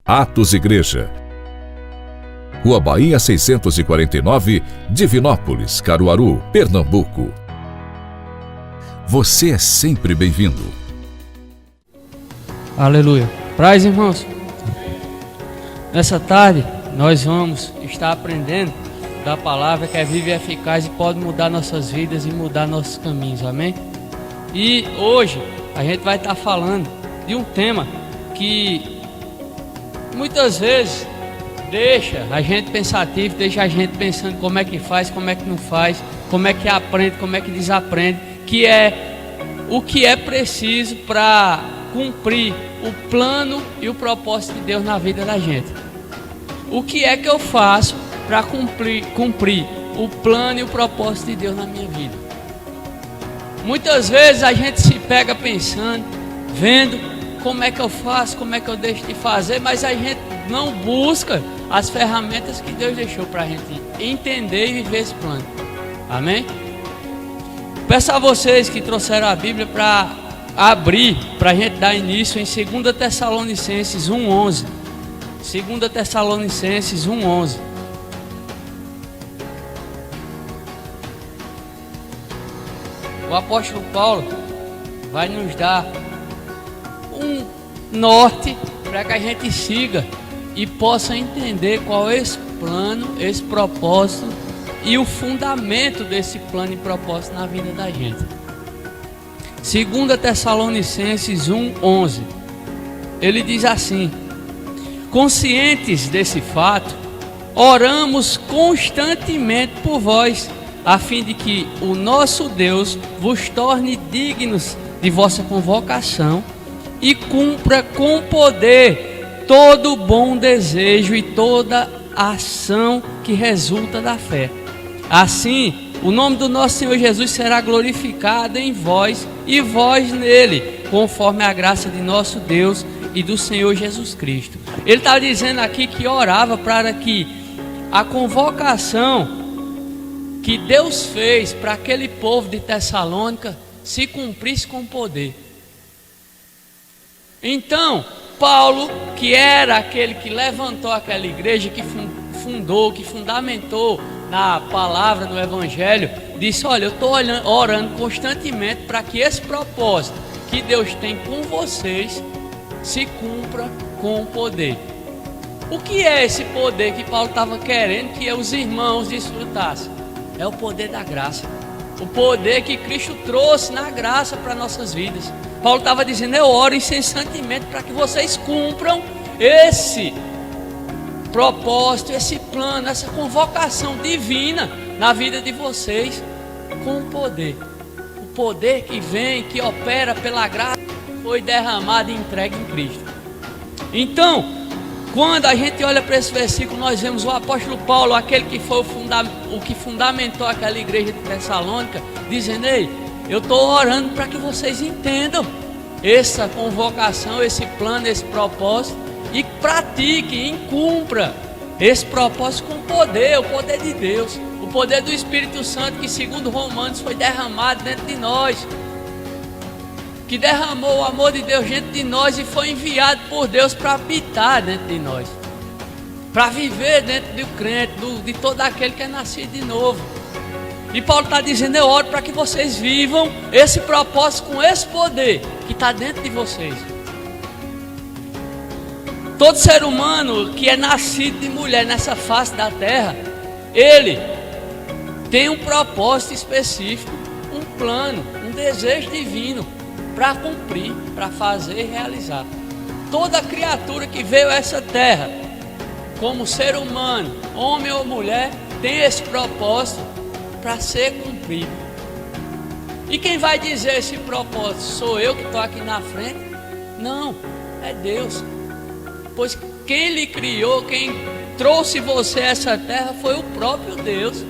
Atos Igreja. Rua Bahia 649, Divinópolis, Caruaru, Pernambuco. Você é sempre bem-vindo. Aleluia. Praz, irmãos. Nessa tarde, nós vamos estar aprendendo da palavra que é viva e eficaz e pode mudar nossas vidas e mudar nossos caminhos, amém? E hoje a gente vai estar falando de um tema que muitas vezes deixa a gente pensativo, deixa a gente pensando como é que faz, como é que não faz, como é que aprende, como é que desaprende, que é o que é preciso para cumprir o plano e o propósito de Deus na vida da gente. O que é que eu faço para cumprir o plano e o propósito de Deus na minha vida? Muitas vezes a gente se pega pensando, vendo como é que eu faço, como é que eu deixo de fazer, mas a gente não busca as ferramentas que Deus deixou para a gente entender e viver esse plano. Amém? Peço a vocês que trouxeram a Bíblia para abrir, para a gente dar início em 2 Tessalonicenses 1:11. 2 Tessalonicenses 1:11. O apóstolo Paulo vai nos dar um norte para que a gente siga e possa entender qual é esse plano, esse propósito e o fundamento desse plano e propósito na vida da gente. 2 Tessalonicenses 1:11. Ele diz assim: conscientes desse fato, oramos constantemente por vós, a fim de que o nosso Deus vos torne dignos de vossa convocação e cumpra com poder todo o bom desejo e toda ação que resulta da fé. Assim, o nome do nosso Senhor Jesus será glorificado em vós e vós nele, conforme a graça de nosso Deus e do Senhor Jesus Cristo. Ele está dizendo aqui que orava para que a convocação que Deus fez para aquele povo de Tessalônica se cumprisse com poder. Então, Paulo, que era aquele que levantou aquela igreja, que fundou, que fundamentou na palavra, no evangelho, disse: olha, eu estou orando constantemente para que esse propósito que Deus tem com vocês se cumpra com poder. O que é esse poder que Paulo estava querendo que os irmãos desfrutassem? É o poder da graça, o poder que Cristo trouxe na graça para nossas vidas. Paulo estava dizendo: eu oro incessantemente para que vocês cumpram esse propósito, esse plano, essa convocação divina na vida de vocês com poder. O poder que vem, que opera pela graça, foi derramado e entregue em Cristo. Então, quando a gente olha para esse versículo, nós vemos o apóstolo Paulo, aquele que foi o que fundamentou aquela igreja de Tessalônica, dizendo: ei, eu estou orando para que vocês entendam essa convocação, esse plano, esse propósito, e pratiquem e cumpra esse propósito com poder, o poder de Deus, o poder do Espírito Santo, que segundo Romanos foi derramado dentro de nós, que derramou o amor de Deus dentro de nós e foi enviado por Deus para habitar dentro de nós, para viver dentro do crente, de todo aquele que é nascido de novo. E Paulo está dizendo: eu oro para que vocês vivam esse propósito com esse poder que está dentro de vocês. Todo ser humano que é nascido de mulher nessa face da terra, ele tem um propósito específico, um plano, um desejo divino para cumprir, para fazer e realizar. Toda criatura que veio a essa terra, como ser humano, homem ou mulher, tem esse propósito para ser cumprido. E quem vai dizer esse propósito? Sou eu que estou aqui na frente? Não, é Deus. Pois quem lhe criou, quem trouxe você a essa terra foi o próprio Deus.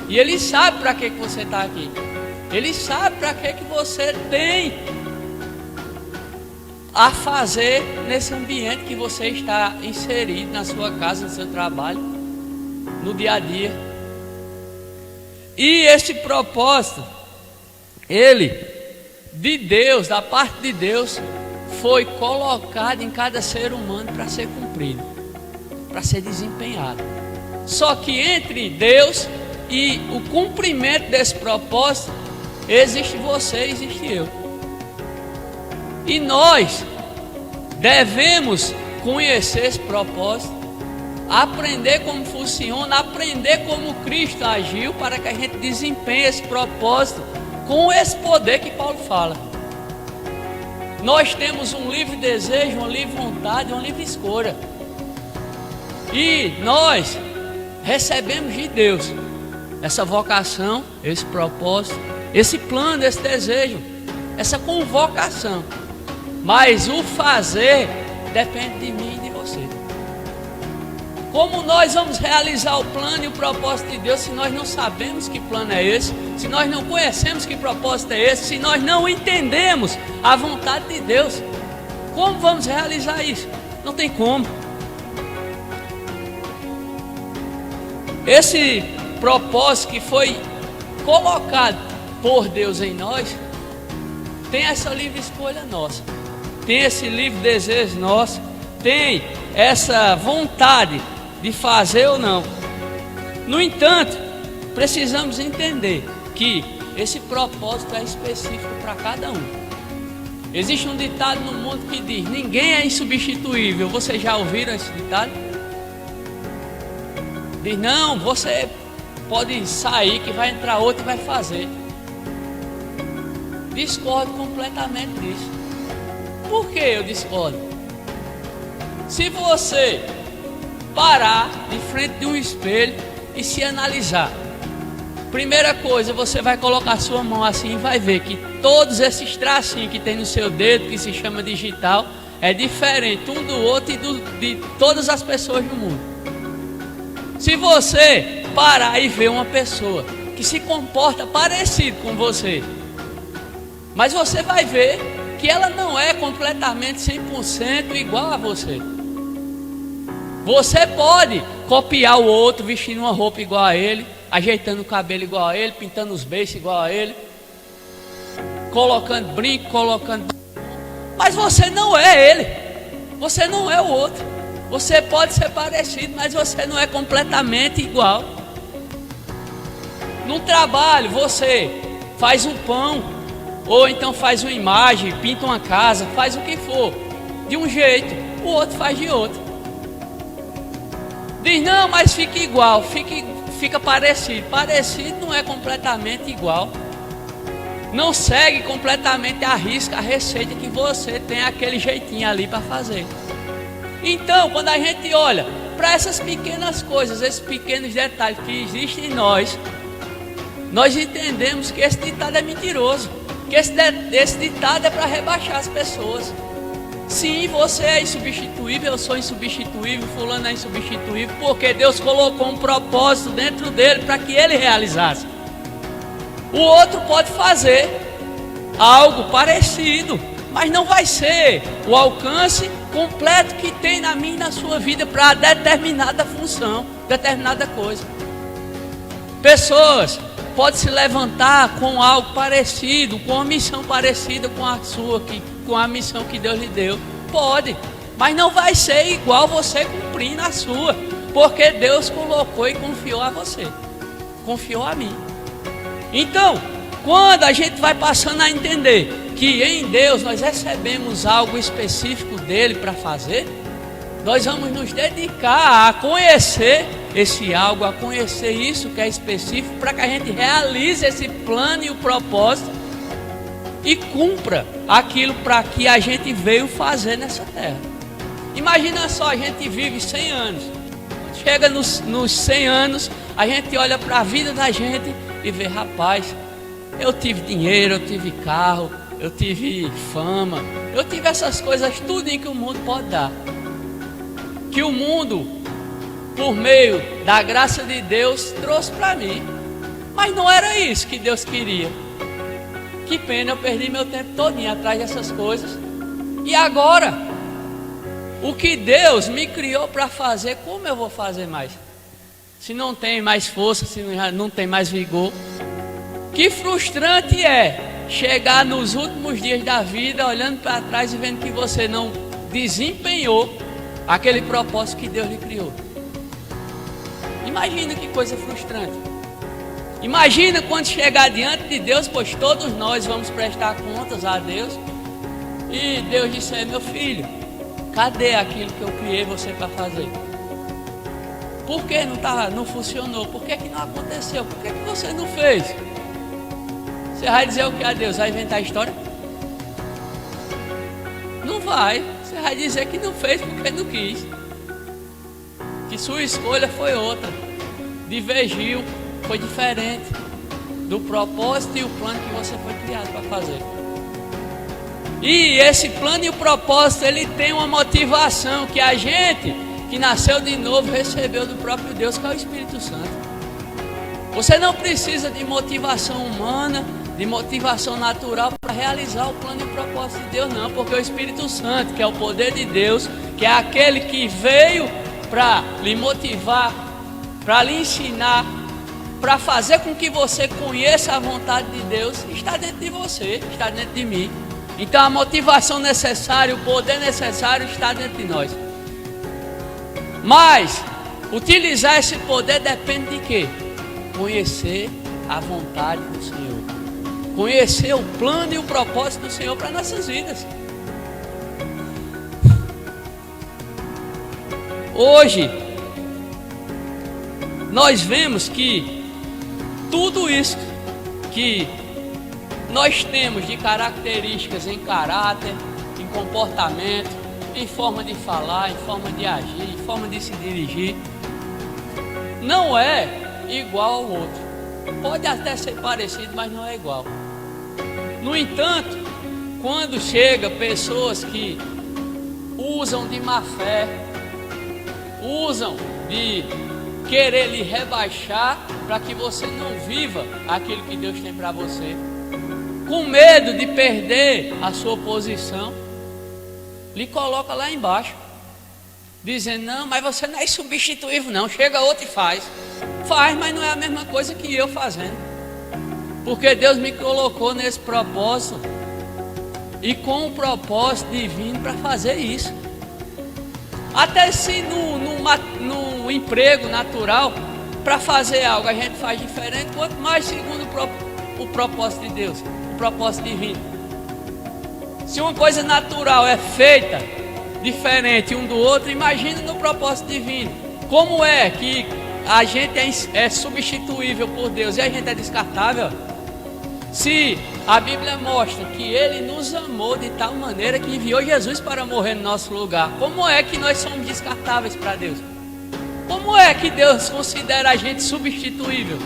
E Ele sabe para que você está aqui. Ele sabe para que você tem a fazer nesse ambiente que você está inserido, na sua casa, no seu trabalho, no dia a dia. E esse propósito, ele, de Deus, da parte de Deus, foi colocado em cada ser humano para ser cumprido, para ser desempenhado. Só que entre Deus e o cumprimento desse propósito, existe você, existe eu. E nós devemos conhecer esse propósito, aprender como funciona, aprender como Cristo agiu, para que a gente desempenhe esse propósito com esse poder que Paulo fala. Nós temos um livre desejo, uma livre vontade, uma livre escolha. E nós recebemos de Deus essa vocação, esse propósito, esse plano, esse desejo, essa convocação. Mas o fazer depende de mim e de você. Como nós vamos realizar o plano e o propósito de Deus se nós não sabemos que plano é esse, se nós não conhecemos que propósito é esse, se nós não entendemos a vontade de Deus? Como vamos realizar isso? Não tem como. Esse propósito que foi colocado por Deus em nós, tem essa livre escolha nossa, tem esse livre desejo nosso, tem essa vontade de fazer ou não. No entanto, precisamos entender que esse propósito é específico para cada um. Existe um ditado no mundo que diz: ninguém é insubstituível. Vocês já ouviram esse ditado? Diz: não, você pode sair que vai entrar outro e vai fazer. Discordo completamente disso. Por que eu discordo? Se você parar de frente de um espelho e se analisar, primeira coisa, você vai colocar sua mão assim e vai ver que todos esses tracinhos que tem no seu dedo, que se chama digital, é diferente um do outro e de todas as pessoas do mundo. Se você parar e ver uma pessoa que se comporta parecido com você, mas você vai ver que ela não é completamente 100% igual a você. Você pode copiar o outro, vestindo uma roupa igual a ele, ajeitando o cabelo igual a ele, pintando os beiços igual a ele, colocando brinco, mas você não é ele, você não é o outro. Você pode ser parecido, mas você não é completamente igual. No trabalho você faz um pão, ou então faz uma imagem, pinta uma casa, faz o que for, de um jeito, o outro faz de outro. Diz: não, mas fica igual, fica parecido. Parecido não é completamente igual. Não segue completamente a risca, a receita que você tem aquele jeitinho ali para fazer. Então, quando a gente olha para essas pequenas coisas, esses pequenos detalhes que existem em nós entendemos que esse ditado é mentiroso, que esse ditado é para rebaixar as pessoas. Sim, você é insubstituível, eu sou insubstituível, fulano é insubstituível, porque Deus colocou um propósito dentro dele para que ele realizasse. O outro pode fazer algo parecido, mas não vai ser o alcance completo que tem na minha e na sua vida para determinada função, determinada coisa. Pessoas podem se levantar com algo parecido, com uma missão parecida com a sua, com a missão que Deus lhe deu. Pode, mas não vai ser igual você cumprindo a sua, porque Deus colocou e confiou a você, confiou a mim. Então, quando a gente vai passando a entender que em Deus nós recebemos algo específico dele para fazer, nós vamos nos dedicar a conhecer esse algo, a conhecer isso que é específico, para que a gente realize esse plano e o propósito e cumpra aquilo para que a gente veio fazer nessa terra. Imagina só, a gente vive 100 anos, chega nos 100 anos, a gente olha para a vida da gente e vê: rapaz, eu tive dinheiro, eu tive carro, eu tive fama, eu tive essas coisas tudo em que o mundo pode dar, que o mundo, por meio da graça de Deus, trouxe para mim. Mas não era isso que Deus queria. Que pena, eu perdi meu tempo todinho atrás dessas coisas. E agora, o que Deus me criou para fazer, como eu vou fazer mais? Se não tem mais força, se não tem mais vigor. Que frustrante é chegar nos últimos dias da vida, olhando para trás e vendo que você não desempenhou aquele propósito que Deus lhe criou. Imagina que coisa frustrante. Imagina quando chegar diante de Deus, pois todos nós vamos prestar contas a Deus, e Deus disser: meu filho, cadê aquilo que eu criei você para fazer? Por que não funcionou? Por que não aconteceu? Por que você não fez? Você vai dizer o que a Deus? Vai inventar história? Não vai. Você vai dizer que não fez porque não quis, que sua escolha foi outra, divergiu, foi diferente do propósito e o plano que você foi criado para fazer. E esse plano e o propósito, ele tem uma motivação que a gente que nasceu de novo recebeu do próprio Deus, que é o Espírito Santo. Você não precisa de motivação humana, de motivação natural para realizar o plano e o propósito de Deus, não, porque o Espírito Santo, que é o poder de Deus, que é aquele que veio para lhe motivar, para lhe ensinar, para fazer com que você conheça a vontade de Deus, está dentro de você, está dentro de mim. Então a motivação necessária, o poder necessário está dentro de nós. Mas utilizar esse poder depende de quê? Conhecer a vontade do Senhor, conhecer o plano e o propósito do Senhor para nossas vidas. Hoje nós vemos que tudo isso que nós temos de características em caráter, em comportamento, em forma de falar, em forma de agir, em forma de se dirigir, não é igual ao outro. Pode até ser parecido, mas não é igual. No entanto, quando chega pessoas que usam de má fé, usam de querer lhe rebaixar para que você não viva aquilo que Deus tem para você, com medo de perder a sua posição, lhe coloca lá embaixo, dizendo: não, mas você não é substituível não, chega outro e faz, mas não é a mesma coisa que eu fazendo, porque Deus me colocou nesse propósito, e com um propósito divino para fazer isso. Até se no emprego natural, para fazer algo a gente faz diferente, quanto mais segundo o propósito de Deus, o propósito divino. Se uma coisa natural é feita diferente um do outro, imagina no propósito divino. Como é que a gente é substituível por Deus e a gente é descartável? Se a Bíblia mostra que Ele nos amou de tal maneira que enviou Jesus para morrer no nosso lugar, como é que nós somos descartáveis para Deus? Como é que Deus considera a gente substituível?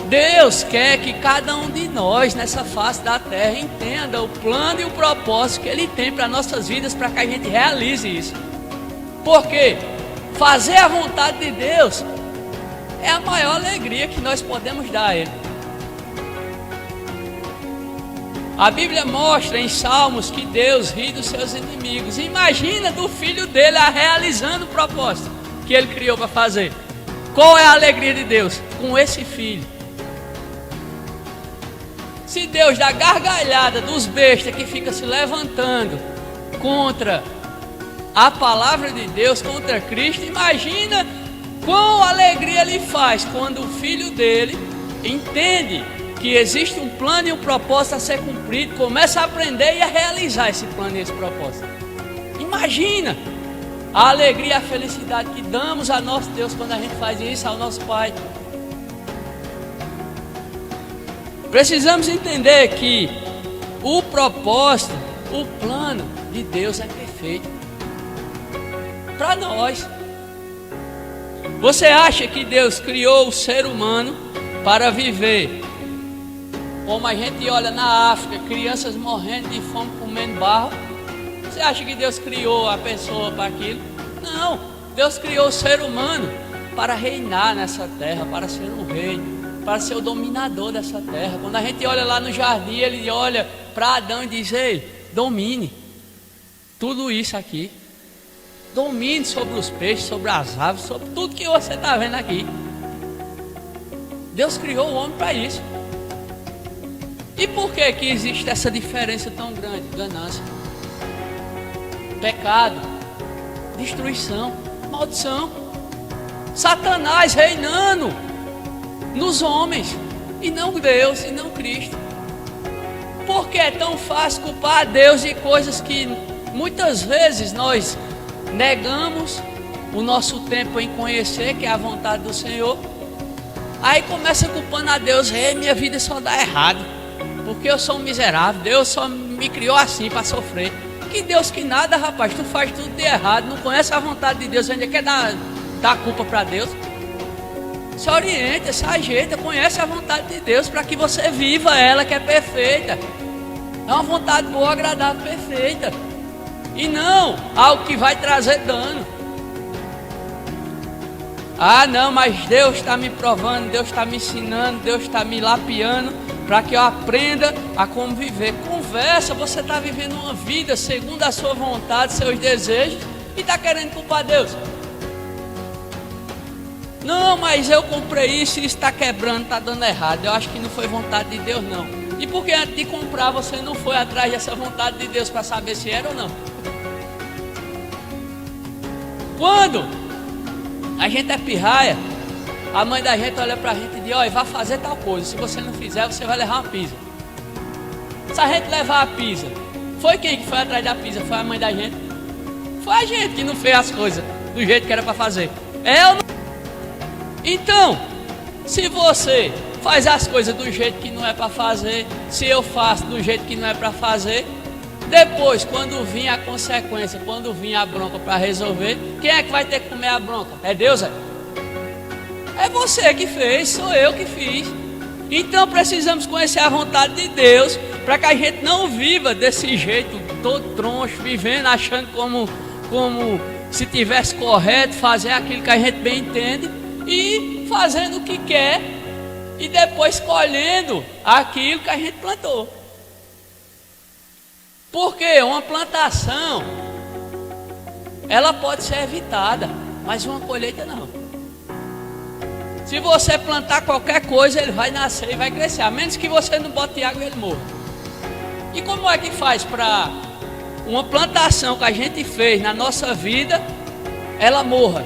Deus quer que cada um de nós nessa face da terra entenda o plano e o propósito que Ele tem para nossas vidas, para que a gente realize isso. Porque fazer a vontade de Deus é a maior alegria que nós podemos dar a Ele. A Bíblia mostra em Salmos que Deus ri dos seus inimigos. Imagina do filho dele realizando o propósito que ele criou para fazer. Qual é a alegria de Deus com esse filho? Se Deus dá gargalhada dos bestas que ficam se levantando contra a palavra de Deus, contra Cristo, imagina qual alegria ele faz quando o filho dele entende que existe um plano e um propósito a ser cumprido, começa a aprender e a realizar esse plano e esse propósito. Imagina a alegria e a felicidade que damos a nosso Deus quando a gente faz isso, ao nosso Pai. Precisamos entender que o propósito, o plano de Deus é perfeito para nós. Você acha que Deus criou o ser humano para viver como a gente olha na África, crianças morrendo de fome, comendo barro? Você acha que Deus criou a pessoa para aquilo? Não, Deus criou o ser humano para reinar nessa terra, para ser um rei, para ser o dominador dessa terra. Quando a gente olha lá no jardim, Ele olha para Adão e diz: ei, domine tudo isso aqui, domine sobre os peixes, sobre as aves, sobre tudo que você está vendo aqui. Deus criou o homem para isso. E por que que existe essa diferença tão grande? Ganância, pecado, destruição, maldição, Satanás reinando nos homens, e não Deus, e não Cristo. Por que é tão fácil culpar a Deus de coisas que muitas vezes nós negamos o nosso tempo em conhecer, que é a vontade do Senhor? Aí começa culpando a Deus: minha vida só dá errado, porque eu sou um miserável, Deus só me criou assim para sofrer. Que Deus que nada, rapaz, tu faz tudo de errado, não conhece a vontade de Deus, ainda quer dar culpa para Deus. Se orienta, se ajeita, conhece a vontade de Deus para que você viva ela, que é perfeita. É uma vontade boa, agradável, perfeita, e não algo que vai trazer dano. Ah, não, mas Deus está me provando, Deus está me ensinando, Deus está me lapiando para que eu aprenda a como viver. Conversa, você está vivendo uma vida segundo a sua vontade, seus desejos, e está querendo culpar Deus. Não, mas eu comprei isso e isso está quebrando, está dando errado. Eu acho que não foi vontade de Deus, não. E por que antes de comprar você não foi atrás dessa vontade de Deus para saber se era ou não? Quando a gente é pirraia, a mãe da gente olha pra gente e diz: olha, vai fazer tal coisa, se você não fizer, você vai levar uma pizza. Se a gente levar a pizza, foi quem que foi atrás da pizza? Foi a mãe da gente? Foi a gente que não fez as coisas do jeito que era para fazer. É ou não? Então, se você faz as coisas do jeito que não é para fazer, se eu faço do jeito que não é para fazer, depois, quando vir a consequência, quando vir a bronca para resolver, quem é que vai ter que comer a bronca? É Deus, é? É você que fez, sou eu que fiz. Então precisamos conhecer a vontade de Deus, para que a gente não viva desse jeito, todo troncho, vivendo, achando como se tivesse correto, fazer aquilo que a gente bem entende, e fazendo o que quer, e depois colhendo aquilo que a gente plantou. Porque uma plantação, ela pode ser evitada, mas uma colheita não. Se você plantar qualquer coisa, ele vai nascer e vai crescer, a menos que você não bote água e ele morra. E como é que faz para uma plantação que a gente fez na nossa vida, ela morra?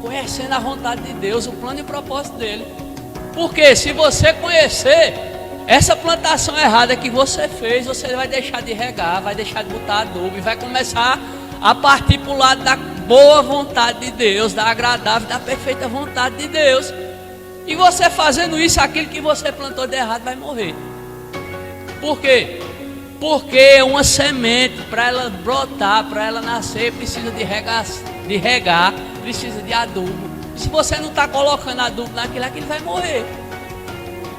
Conhecendo a vontade de Deus, o plano e o propósito dele. Porque se você conhecer essa plantação errada que você fez, você vai deixar de regar, vai deixar de botar adubo e vai começar a partir para o lado da boa vontade de Deus, da agradável, da perfeita vontade de Deus. E você fazendo isso, aquilo que você plantou de errado vai morrer. Por quê? Porque uma semente, para ela brotar, para ela nascer, precisa de regar, precisa de adubo. Se você não está colocando adubo naquilo, aquilo vai morrer.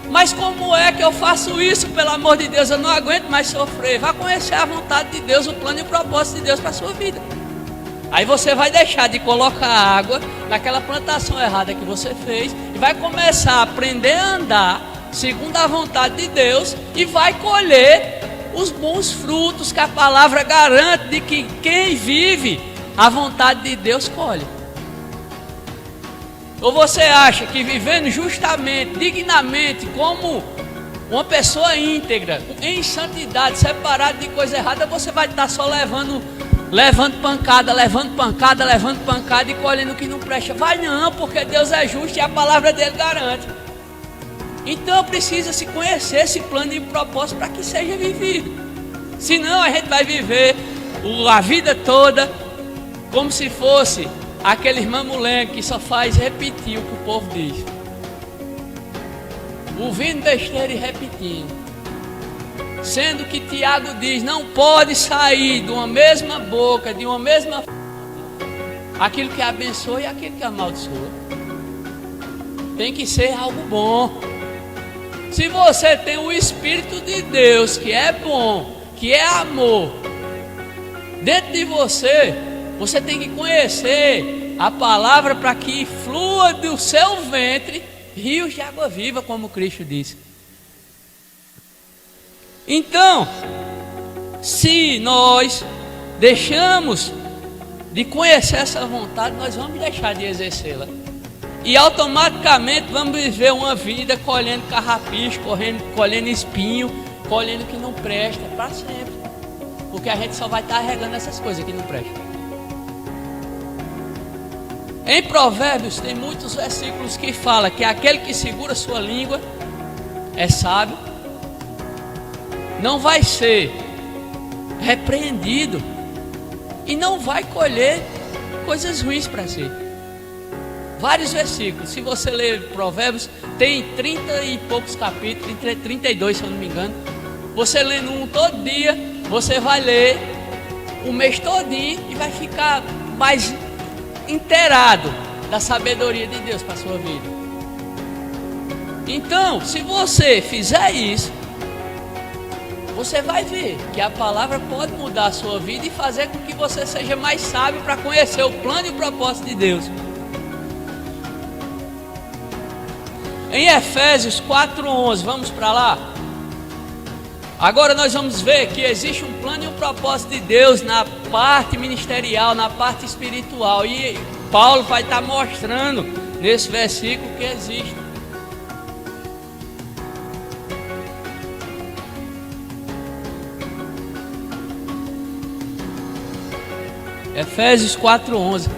Mas como é que eu faço isso? Pelo amor de Deus, eu não aguento mais sofrer. Vá conhecer a vontade de Deus, o plano e o propósito de Deus para a sua vida. Aí você vai deixar de colocar água naquela plantação errada que você fez e vai começar a aprender a andar segundo a vontade de Deus e vai colher os bons frutos que a palavra garante de que quem vive a vontade de Deus colhe. Ou você acha que vivendo justamente, dignamente, como uma pessoa íntegra, em santidade, separado de coisa errada, você vai estar só levando pancada e colhendo o que não presta? Vai não, porque Deus é justo e a palavra dele garante. Então precisa se conhecer esse plano e propósito para que seja vivido. Senão a gente vai viver a vida toda como se fosse aquele mamulengo que só faz repetir o que o povo diz, ouvindo besteira e repetindo. Sendo que Tiago diz: não pode sair de uma mesma boca, de uma mesma aquilo que abençoa e aquilo que amaldiçoa. Tem que ser algo bom. Se você tem o Espírito de Deus, que é bom, que é amor, dentro de você, você tem que conhecer a palavra para que flua do seu ventre rios de água viva, como Cristo disse. Então, se nós deixamos de conhecer essa vontade, nós vamos deixar de exercê-la. E automaticamente vamos viver uma vida colhendo carrapicho, colhendo espinho, colhendo o que não presta para sempre. Porque a gente só vai estar regando essas coisas que não prestam. Em Provérbios tem muitos versículos que falam que aquele que segura sua língua é sábio, não vai ser repreendido e não vai colher coisas ruins para si. Vários versículos. Se você ler Provérbios, tem 30 e poucos capítulos, 32 se eu não me engano. Você lendo um todo dia, você vai ler o mês todinho e vai ficar mais inteirado da sabedoria de Deus para a sua vida. Então, se você fizer isso, você vai ver que a palavra pode mudar a sua vida e fazer com que você seja mais sábio para conhecer o plano e o propósito de Deus. Em Efésios 4:11, vamos para lá. Agora nós vamos ver que existe um plano e um propósito de Deus na parte ministerial, na parte espiritual. E Paulo vai estar mostrando nesse versículo que existe. Efésios 4:11.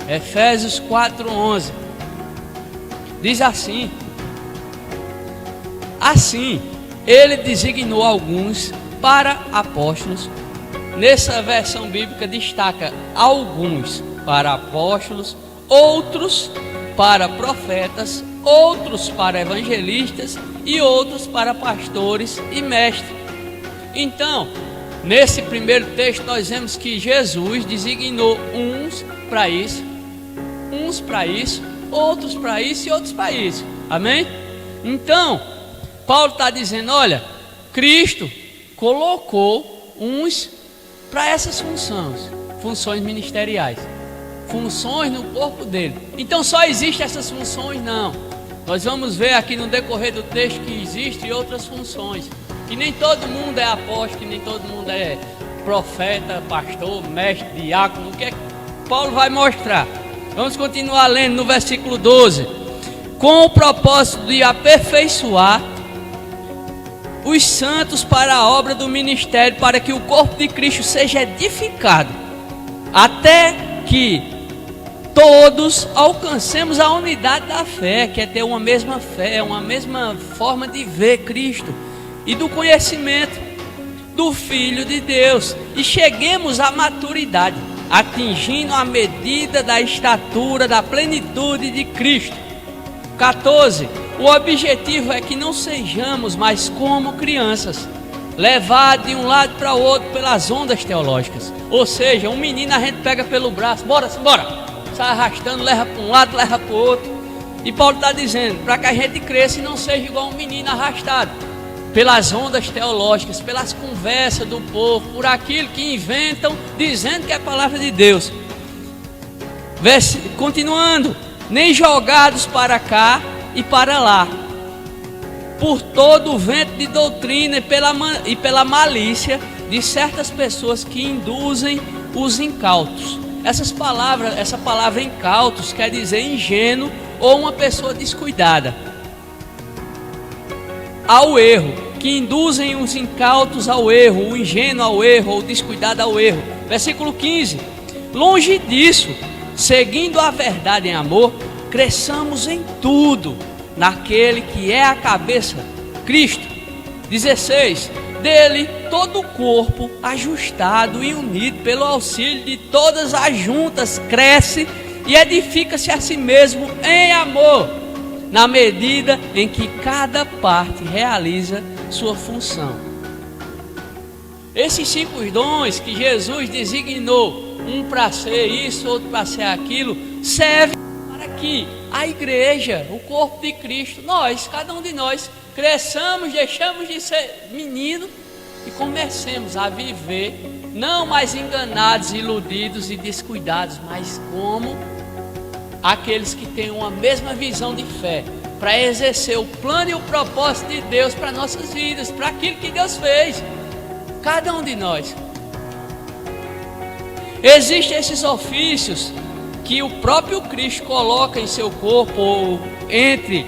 Efésios 4:11 diz assim: assim ele designou alguns para apóstolos. Nessa versão bíblica destaca alguns para apóstolos, outros para profetas, outros para evangelistas e outros para pastores e mestres. Então, nesse primeiro texto nós vemos que Jesus designou uns para isso, outros para isso e outros para isso. Amém? Então, Paulo está dizendo, olha, Cristo colocou uns para essas funções ministeriais, funções no corpo dele. Então só existem essas funções? Não. Nós vamos ver aqui no decorrer do texto que existem outras funções, que nem todo mundo é apóstolo, que nem todo mundo é profeta, pastor, mestre, diácono. O que é que Paulo vai mostrar? Vamos continuar lendo no versículo 12. Com o propósito de aperfeiçoar os santos para a obra do ministério, para que o corpo de Cristo seja edificado, até que todos alcancemos a unidade da fé, que é ter uma mesma fé, uma mesma forma de ver Cristo, e do conhecimento do Filho de Deus, e cheguemos à maturidade, atingindo a medida da estatura da plenitude de Cristo. 14. O objetivo é que não sejamos mais como crianças, levados de um lado para o outro pelas ondas teológicas. Ou seja, um menino a gente pega pelo braço, bora, sai arrastando, leva para um lado, leva para o outro. E Paulo está dizendo, para que a gente cresça e não seja igual um menino arrastado pelas ondas teológicas, pelas conversas do povo, por aquilo que inventam, dizendo que é a palavra de Deus. Continuando, nem jogados para cá e para lá, por todo o vento de doutrina e pela malícia de certas pessoas que induzem os incautos. Essa palavra incautos quer dizer ingênuo ou uma pessoa descuidada ao erro, que induzem os incautos ao erro, o ingênuo ao erro ou o descuidado ao erro. Versículo 15. Longe disso, seguindo a verdade em amor, cresçamos em tudo naquele que é a cabeça, Cristo. 16. Dele todo o corpo, ajustado e unido pelo auxílio de todas as juntas, cresce e edifica-se a si mesmo em amor, na medida em que cada parte realiza sua função. Esses 5 dons que Jesus designou, um para ser isso, outro para ser aquilo, serve para que a igreja, o corpo de Cristo, nós, cada um de nós, cresçamos, deixamos de ser menino e comecemos a viver, não mais enganados, iludidos e descuidados, mas como aqueles que têm uma mesma visão de fé, para exercer o plano e o propósito de Deus para nossas vidas, para aquilo que Deus fez, cada um de nós. Existem esses ofícios que o próprio Cristo coloca em seu corpo, ou entre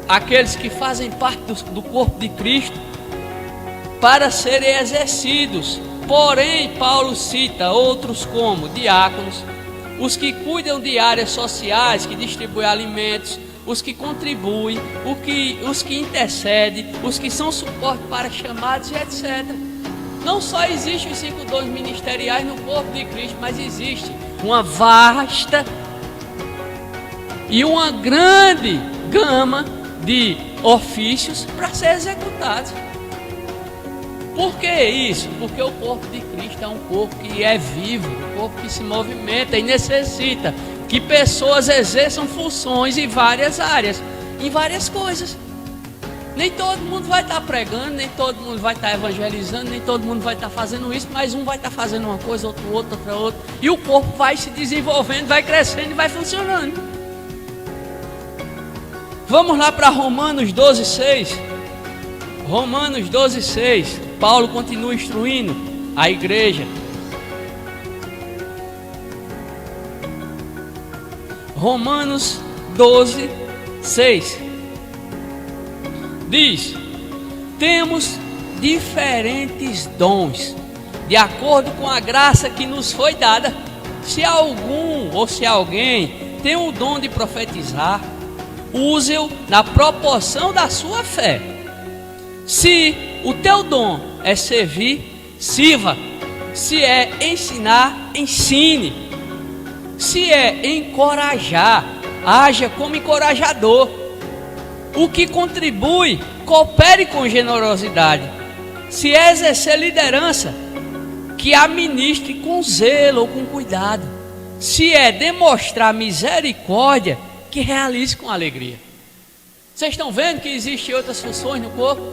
aqueles que fazem parte do corpo de Cristo, para serem exercidos. Porém, Paulo cita outros como diáconos, os que cuidam de áreas sociais, que distribuem alimentos, os que contribuem, os que intercedem, os que são suporte para chamados e etc. Não só existem os 5 dons ministeriais no corpo de Cristo, mas existe uma vasta e uma grande gama de ofícios para ser executados. Por que isso? Porque o corpo de Cristo é um corpo que é vivo, um corpo que se movimenta e necessita que pessoas exerçam funções em várias áreas, em várias coisas. Nem todo mundo vai estar pregando, nem todo mundo vai estar evangelizando, nem todo mundo vai estar fazendo isso, mas um vai estar fazendo uma coisa, outro outra. E o corpo vai se desenvolvendo, vai crescendo e vai funcionando. Vamos lá para Romanos 12:6. Romanos 12:6. Paulo continua instruindo a igreja. Romanos 12:6 diz: temos diferentes dons, de acordo com a graça que nos foi dada. Se algum ou se alguém tem o dom de profetizar, use-o na proporção da sua fé. Se o teu dom é servir, sirva. Se é ensinar, ensine. Se é encorajar, haja como encorajador. O que contribui, coopere com generosidade. Se é exercer liderança, que administre com zelo ou com cuidado. Se é demonstrar misericórdia, que realize com alegria. Vocês estão vendo que existem outras funções no corpo?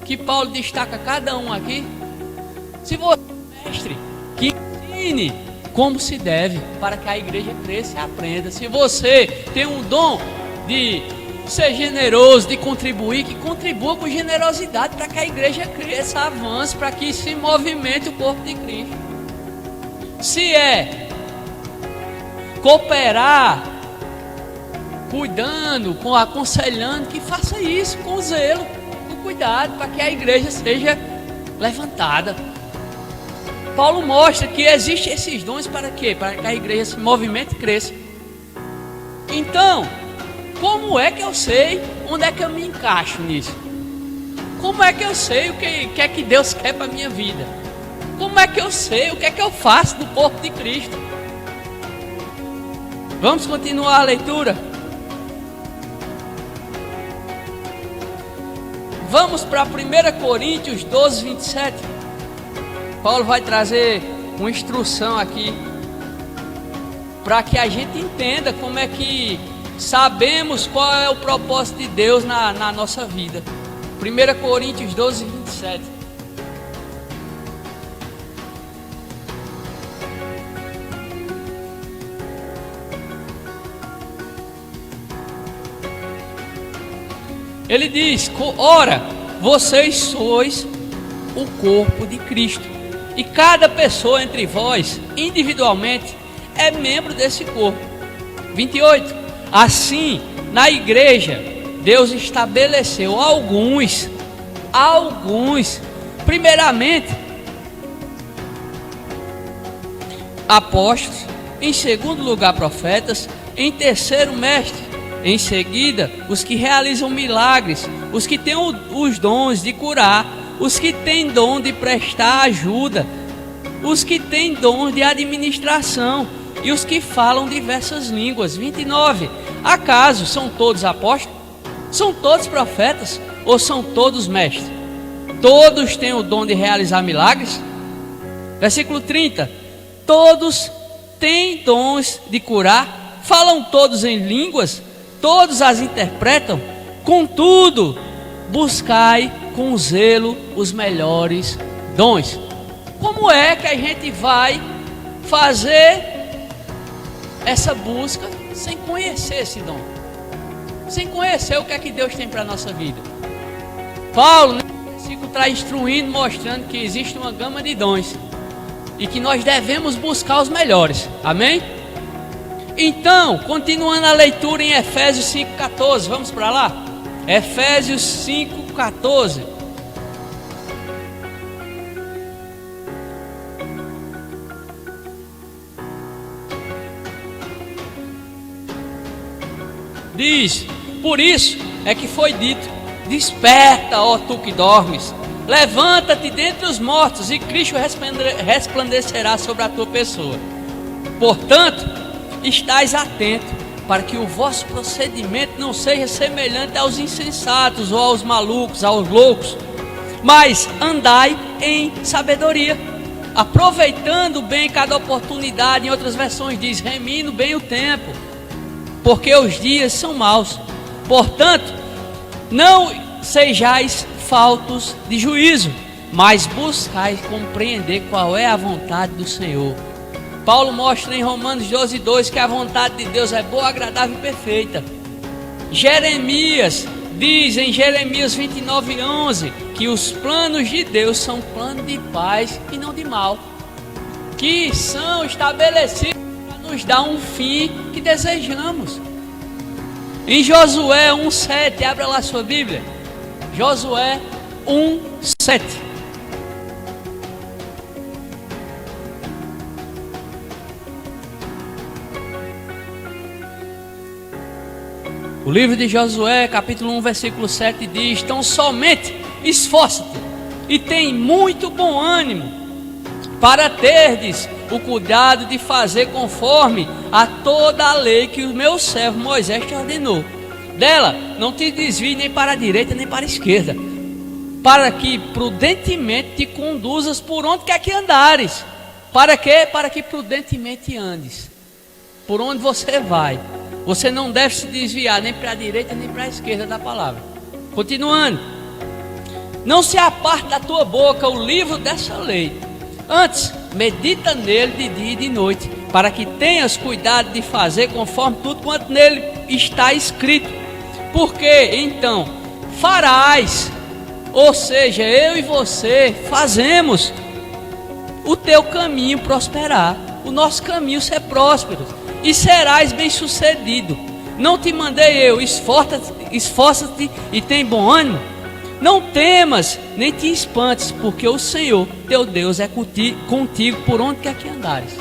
Que Paulo destaca cada um aqui. Se você é mestre, que ensine como se deve, para que a igreja cresça e aprenda. Se você tem um dom de ser generoso, de contribuir, que contribua com generosidade, para que a igreja cresça, avance, para que se movimente o corpo de Cristo. Se é cooperar, cuidando, aconselhando, que faça isso com zelo, com cuidado, para que a igreja seja levantada. Paulo mostra que existem esses dons para quê? Para que a igreja se movimente e cresça. Então, como é que eu sei onde é que eu me encaixo nisso? Como é que eu sei o que é que Deus quer para a minha vida? Como é que eu sei o que é que eu faço do corpo de Cristo? Vamos continuar a leitura? Vamos para 1 Coríntios 12:27. Paulo vai trazer uma instrução aqui para que a gente entenda como é que sabemos qual é o propósito de Deus na nossa vida. 1 Coríntios 12:27. Ele diz: ora, vocês sois o corpo de Cristo, e cada pessoa entre vós, individualmente, é membro desse corpo. 28. Assim, na igreja, Deus estabeleceu alguns, primeiramente, apóstolos, em segundo lugar, profetas, em terceiro, mestres, em seguida, os que realizam milagres, os que têm os dons de curar, os que têm dom de prestar ajuda, os que têm dom de administração e os que falam diversas línguas. 29. Acaso são todos apóstolos? São todos profetas? Ou são todos mestres? Todos têm o dom de realizar milagres? Versículo 30. Todos têm dons de curar? Falam todos em línguas? Todos as interpretam? Contudo, buscai com zelo os melhores dons. Como é que a gente vai fazer essa busca sem conhecer esse dom? sem conhecer o que é que Deus tem para a nossa vida. Paulo, nesse versículo, está instruindo, mostrando que existe uma gama de dons e que nós devemos buscar os melhores. Amém? Então, continuando a leitura em Efésios 5,14, vamos para lá? Efésios 5,14. Diz: por isso é que foi dito: desperta, ó tu que dormes, levanta-te dentre os mortos, e Cristo resplandecerá sobre a tua pessoa. Portanto, estais atento, para que o vosso procedimento não seja semelhante aos insensatos, ou aos malucos, aos loucos, mas andai em sabedoria, aproveitando bem cada oportunidade. Em outras versões diz: remindo bem o tempo, porque os dias são maus. Portanto, não sejais faltos de juízo, mas buscai compreender qual é a vontade do Senhor. Paulo mostra em Romanos 12:2 que a vontade de Deus é boa, agradável e perfeita. Jeremias diz em Jeremias 29:11 que os planos de Deus são planos de paz e não de mal, que são estabelecidos para nos dar um fim que desejamos. Em Josué 1:7, abra lá sua Bíblia. Josué 1:7. O livro de Josué, capítulo 1, versículo 7 diz: então somente esforça-te e tem muito bom ânimo, para terdes o cuidado de fazer conforme a toda a lei que o meu servo Moisés te ordenou. Dela não te desvie nem para a direita nem para a esquerda, para que prudentemente te conduzas por onde quer que andares. Para quê? Para que prudentemente andes. Por onde você vai, você não deve se desviar nem para a direita nem para a esquerda da palavra. Continuando: não se aparte da tua boca o livro dessa lei, antes medita nele de dia e de noite, para que tenhas cuidado de fazer conforme tudo quanto nele está escrito. Porque então farás, ou seja, eu e você fazemos o teu caminho prosperar, o nosso caminho ser próspero, e serás bem sucedido. Não te mandei eu: esforça-te e tem bom ânimo. Não temas, nem te espantes, porque o Senhor teu Deus é contigo por onde quer que andares.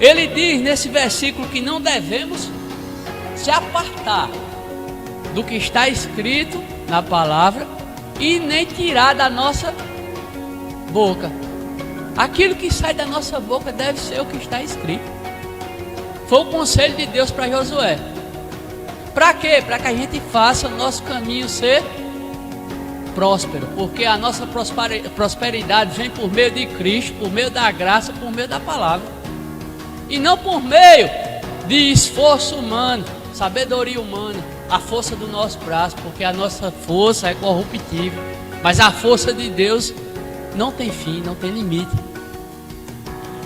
Ele diz nesse versículo que não devemos se apartar do que está escrito na palavra e nem tirar da nossa boca. Aquilo que sai da nossa boca deve ser o que está escrito. Foi o conselho de Deus para Josué. Para quê? Para que a gente faça o nosso caminho ser próspero, porque a nossa prosperidade vem por meio de Cristo, por meio da graça, por meio da palavra, e não por meio de esforço humano, sabedoria humana, a força do nosso braço, porque a nossa força é corruptível, mas a força de Deus não tem fim, não tem limite.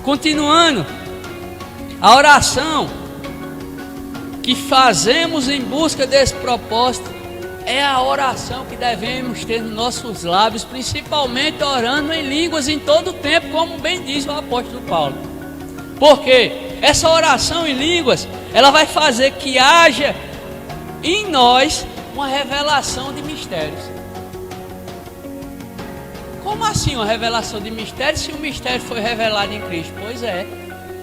Continuando, a oração que fazemos em busca desse propósito é a oração que devemos ter nos nossos lábios, principalmente orando em línguas em todo o tempo, como bem diz o apóstolo Paulo. Porque essa oração em línguas, ela vai fazer que haja em nós uma revelação de mistérios. Como assim uma revelação de mistérios, se o mistério foi revelado em Cristo? Pois é.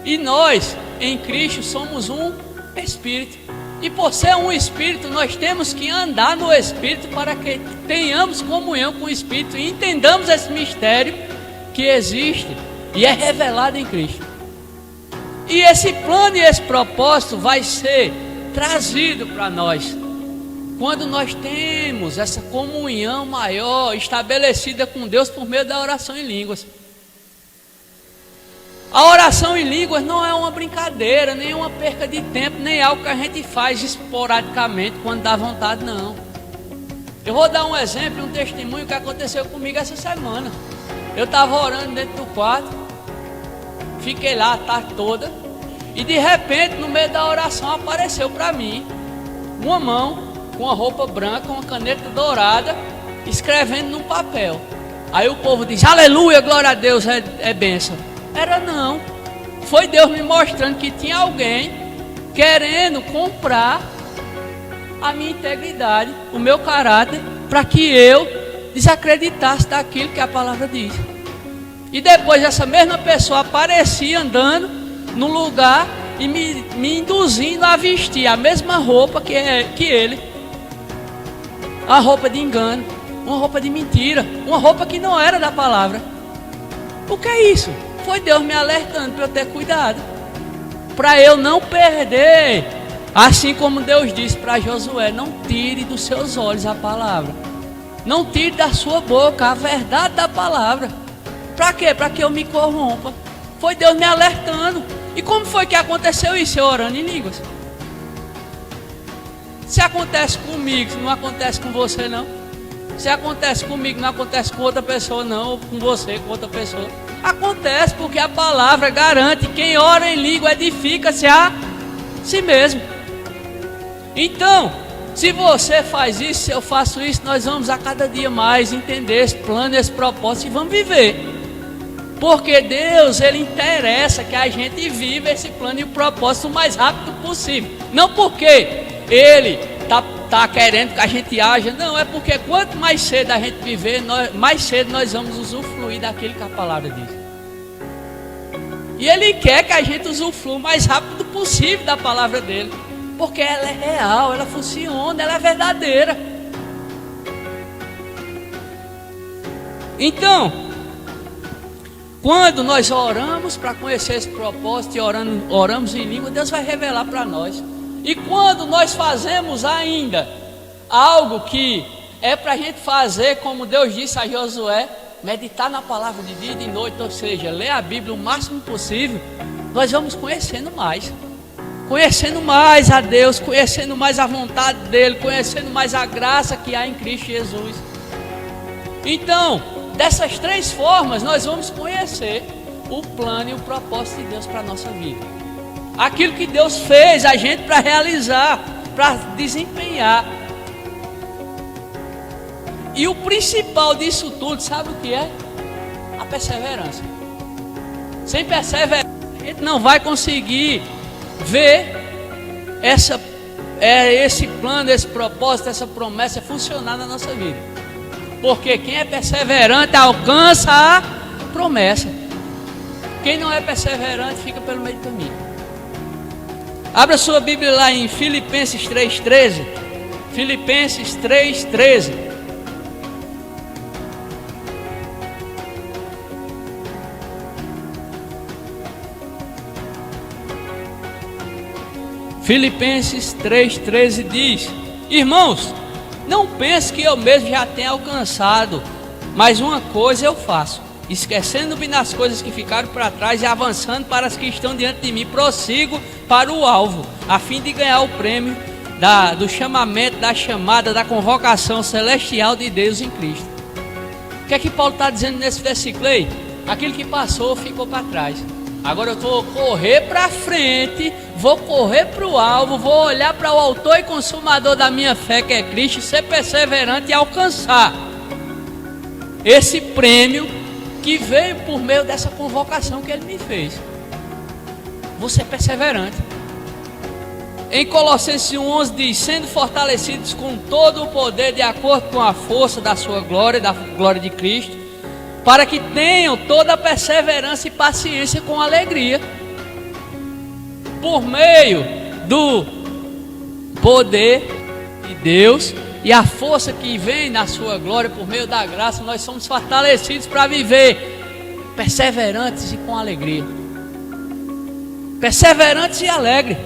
E nós, em Cristo, somos um Espírito. E por ser um Espírito, nós temos que andar no Espírito para que tenhamos comunhão com o Espírito e entendamos esse mistério que existe e é revelado em Cristo. E esse plano e esse propósito vai ser trazido para nós quando nós temos essa comunhão maior estabelecida com Deus por meio da oração em línguas. A oração em línguas não é uma brincadeira, nem uma perca de tempo, nem algo que a gente faz esporadicamente quando dá vontade, não. Eu vou dar um exemplo, um testemunho que aconteceu comigo essa semana. Eu estava orando dentro do quarto, fiquei lá a tarde toda, e de repente no meio da oração apareceu para mim uma mão com uma roupa branca, uma caneta dourada, escrevendo num papel. Aí o povo diz: aleluia, glória a Deus, é bênção. Era não. Foi Deus me mostrando que tinha alguém querendo comprar a minha integridade, o meu caráter, para que eu desacreditasse daquilo que a palavra diz. E depois essa mesma pessoa aparecia andando no lugar e me induzindo a vestir a mesma roupa que ele. A roupa de engano, uma roupa de mentira, uma roupa que não era da palavra. O que é isso? Foi Deus me alertando para eu ter cuidado, para eu não perder. Assim como Deus disse para Josué: não tire dos seus olhos a palavra, não tire da sua boca a verdade da palavra. Para quê? Para que eu me corrompa. Foi Deus me alertando. E como foi que aconteceu isso? Eu orando em línguas. Se acontece comigo, não acontece com você não. Se acontece comigo, não acontece com outra pessoa não. Ou com você, com outra pessoa. Acontece porque a palavra garante: quem ora em língua edifica-se a si mesmo. Então, se você faz isso, se eu faço isso, nós vamos a cada dia mais entender esse plano, esse propósito e vamos viver. Porque Deus, Ele interessa que a gente viva esse plano e o propósito o mais rápido possível. Não porque Ele está querendo que a gente haja, não, é porque quanto mais cedo a gente viver, mais cedo nós vamos usufruir daquilo que a palavra diz. E Ele quer que a gente usufrua o mais rápido possível da palavra dEle. Porque ela é real, ela funciona, ela é verdadeira. Então, quando nós oramos para conhecer esse propósito e oramos em língua, Deus vai revelar para nós. E quando nós fazemos ainda algo que é para a gente fazer, como Deus disse a Josué, meditar na palavra de dia e de noite, ou seja, ler a Bíblia o máximo possível, nós vamos conhecendo mais a Deus, conhecendo mais a vontade dEle, conhecendo mais a graça que há em Cristo Jesus. Então, dessas três formas, nós vamos conhecer o plano e o propósito de Deus para a nossa vida. Aquilo que Deus fez a gente para realizar, para desempenhar. E o principal disso tudo, sabe o que é? A perseverança. Sem perseverança, a gente não vai conseguir ver esse plano, esse propósito, essa promessa funcionar na nossa vida. Porque quem é perseverante alcança a promessa. Quem não é perseverante fica pelo meio do caminho. Abra sua Bíblia lá em Filipenses 3,13. Filipenses 3,13. Filipenses 3,13 diz: irmãos, não pense que eu mesmo já tenha alcançado, mas uma coisa eu faço, esquecendo-me das coisas que ficaram para trás e avançando para as que estão diante de mim, prossigo para o alvo, a fim de ganhar o prêmio do chamamento, da chamada, da convocação celestial de Deus em Cristo. O que é que Paulo está dizendo nesse versículo aí? Aquilo que passou ficou para trás. Agora eu vou correr para frente, vou correr para o alvo, vou olhar para o autor e consumador da minha fé, que é Cristo, ser perseverante e alcançar esse prêmio que veio por meio dessa convocação que Ele me fez. Vou ser perseverante. Em Colossenses 1,11 diz: sendo fortalecidos com todo o poder de acordo com a força da sua glória, da glória de Cristo, para que tenham toda a perseverança e paciência com alegria, por meio do poder de Deus e a força que vem na sua glória, por meio da graça, nós somos fortalecidos para viver perseverantes e com alegria. Perseverantes e alegres.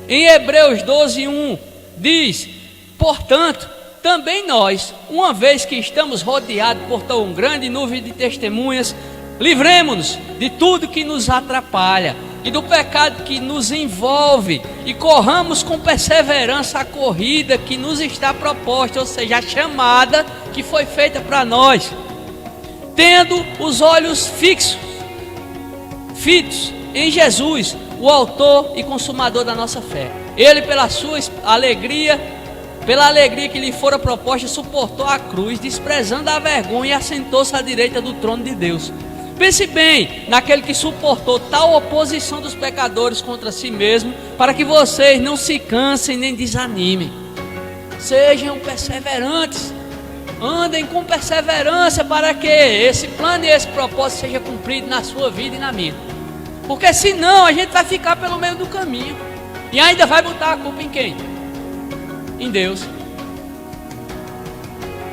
Em Hebreus 12:1 diz: portanto, também nós, uma vez que estamos rodeados por tão grande nuvem de testemunhas, livremo-nos de tudo que nos atrapalha e do pecado que nos envolve e corramos com perseverança a corrida que nos está proposta, ou seja, a chamada que foi feita para nós, tendo os olhos fitos em Jesus, o autor e consumador da nossa fé. Ele, pela sua alegria, pela alegria que lhe fora proposta, suportou a cruz, desprezando a vergonha, e assentou-se à direita do trono de Deus. Pense bem naquele que suportou tal oposição dos pecadores contra si mesmo, para que vocês não se cansem nem desanimem. Sejam perseverantes, andem com perseverança, para que esse plano e esse propósito seja cumprido na sua vida e na minha. Porque senão a gente vai ficar pelo meio do caminho e ainda vai botar a culpa em quem? Em Deus.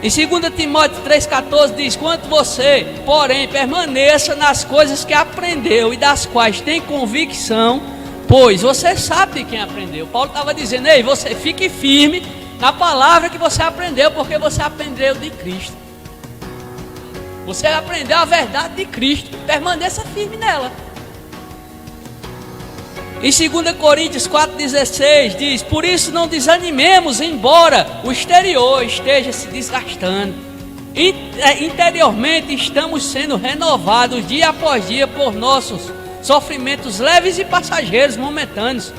Em 2 Timóteo 3,14 diz: quanto você, porém, permaneça nas coisas que aprendeu e das quais tem convicção, pois você sabe de quem aprendeu. Paulo estava dizendo: ei, você fique firme na palavra que você aprendeu, porque você aprendeu de Cristo. Você aprendeu a verdade de Cristo, permaneça firme nela. Em 2 Coríntios 4,16 diz: por isso não desanimemos, embora o exterior esteja se desgastando. Interiormente estamos sendo renovados dia após dia por nossos sofrimentos leves e passageiros momentâneos.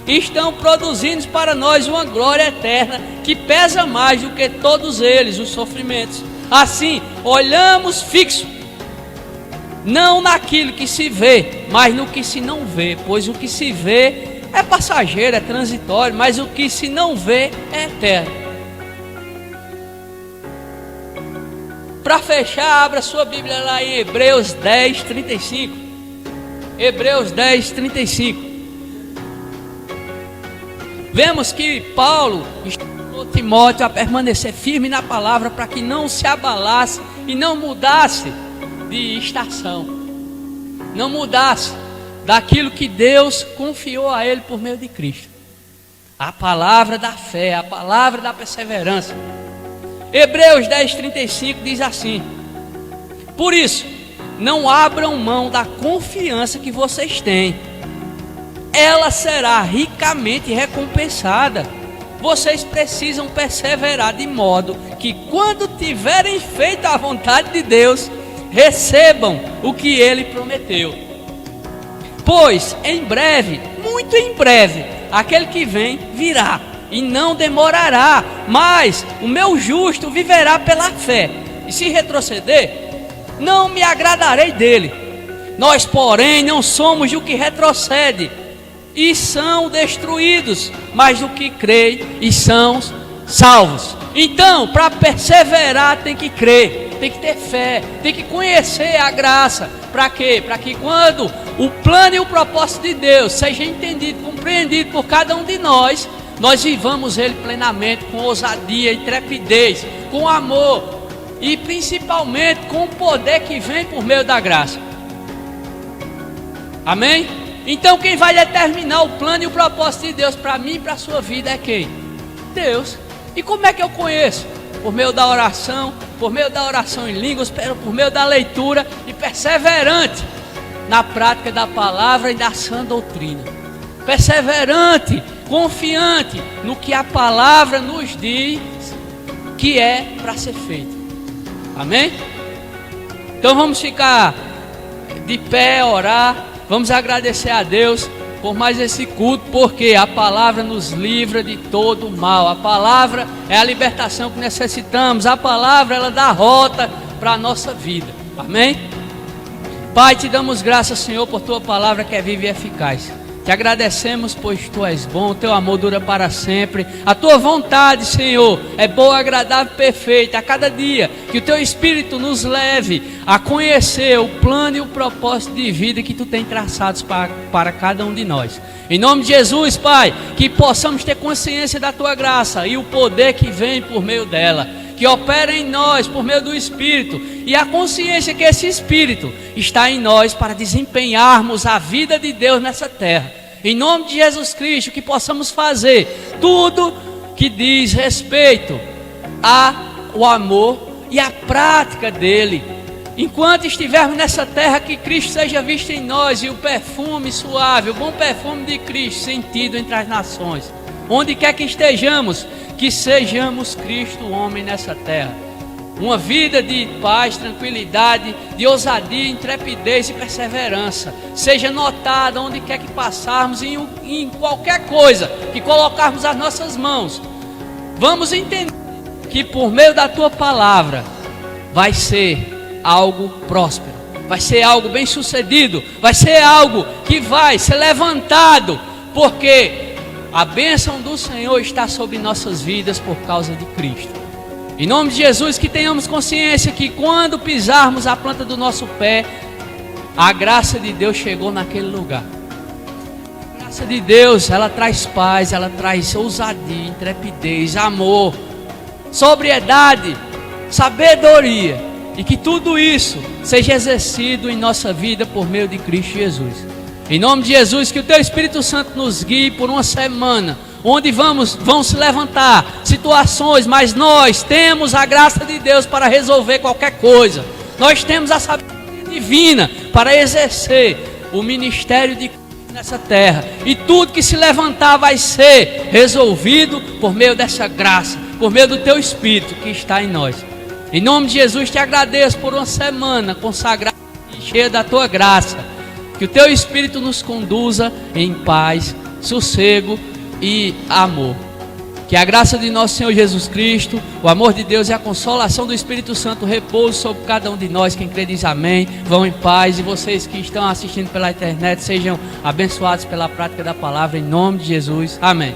Estão produzindo para nós uma glória eterna que pesa mais do que todos eles, os sofrimentos. Assim, olhamos fixo, não naquilo que se vê, mas no que se não vê, pois o que se vê é passageiro, é transitório, mas o que se não vê é eterno. Para fechar, abra sua Bíblia lá em Hebreus 10, 35. Hebreus 10, 35. Vemos que Paulo estimulou Timóteo a permanecer firme na palavra, para que não se abalasse e não mudasse de estação, não mudasse daquilo que Deus confiou a ele por meio de Cristo. A palavra da fé, a palavra da perseverança. Hebreus 10, 35 diz assim: por isso, não abram mão da confiança que vocês têm, ela será ricamente recompensada. Vocês precisam perseverar de modo que, quando tiverem feito a vontade de Deus, recebam o que ele prometeu. Pois em breve, muito em breve, aquele que vem virá e não demorará, mas o meu justo viverá pela fé, e se retroceder, não me agradarei dele. Nós, porém, não somos do que retrocede e são destruídos, mas do que crê e são salvos. Então, para perseverar tem que crer, tem que ter fé, tem que conhecer a graça. Para quê? Para que quando o plano e o propósito de Deus seja entendido, compreendido por cada um de nós, nós vivamos ele plenamente, com ousadia, intrepidez, com amor e principalmente com o poder que vem por meio da graça. Amém? Então quem vai determinar o plano e o propósito de Deus para mim e para a sua vida é quem? Deus. E como é que eu conheço? Por meio da oração, por meio da oração em línguas, por meio da leitura, e perseverante na prática da palavra e da sã doutrina. Perseverante, confiante no que a palavra nos diz que é para ser feito. Amém? Então vamos ficar de pé, orar, vamos agradecer a Deus por mais esse culto, porque a palavra nos livra de todo o mal. A palavra é a libertação que necessitamos. A palavra, ela dá rota para a nossa vida. Amém? Pai, te damos graças, Senhor, por tua palavra que é viva e eficaz. Te agradecemos, pois tu és bom, o teu amor dura para sempre. A tua vontade, Senhor, é boa, agradável e perfeita. A cada dia que o teu Espírito nos leve a conhecer o plano e o propósito de vida que tu tem traçados para cada um de nós. Em nome de Jesus, Pai, que possamos ter consciência da tua graça e o poder que vem por meio dela, que opera em nós por meio do Espírito, e a consciência que esse Espírito está em nós para desempenharmos a vida de Deus nessa terra. Em nome de Jesus Cristo, que possamos fazer tudo que diz respeito ao amor e à prática dele. Enquanto estivermos nessa terra, que Cristo seja visto em nós, e o perfume suave, o bom perfume de Cristo sentido entre as nações. Onde quer que estejamos, que sejamos Cristo homem nessa terra. Uma vida de paz, tranquilidade, de ousadia, intrepidez e perseverança seja notada onde quer que passarmos, em qualquer coisa que colocarmos as nossas mãos. Vamos entender que por meio da tua palavra vai ser algo próspero, vai ser algo bem sucedido, vai ser algo que vai ser levantado, porque a bênção do Senhor está sobre nossas vidas por causa de Cristo. Em nome de Jesus, que tenhamos consciência que quando pisarmos a planta do nosso pé, a graça de Deus chegou naquele lugar. A graça de Deus, ela traz paz, ela traz ousadia, intrepidez, amor, sobriedade, sabedoria, e que tudo isso seja exercido em nossa vida por meio de Cristo Jesus. Em nome de Jesus, que o Teu Espírito Santo nos guie por uma semana, onde vão se levantar situações, mas nós temos a graça de Deus para resolver qualquer coisa. Nós temos a sabedoria divina para exercer o ministério de Cristo nessa terra. E tudo que se levantar vai ser resolvido por meio dessa graça, por meio do Teu Espírito que está em nós. Em nome de Jesus, te agradeço por uma semana consagrada e cheia da Tua graça. Que o Teu Espírito nos conduza em paz, sossego e amor. Que a graça de nosso Senhor Jesus Cristo, o amor de Deus e a consolação do Espírito Santo repouse sobre cada um de nós. Quem crê diz amém. Vão em paz, e vocês que estão assistindo pela internet sejam abençoados pela prática da palavra, em nome de Jesus. Amém.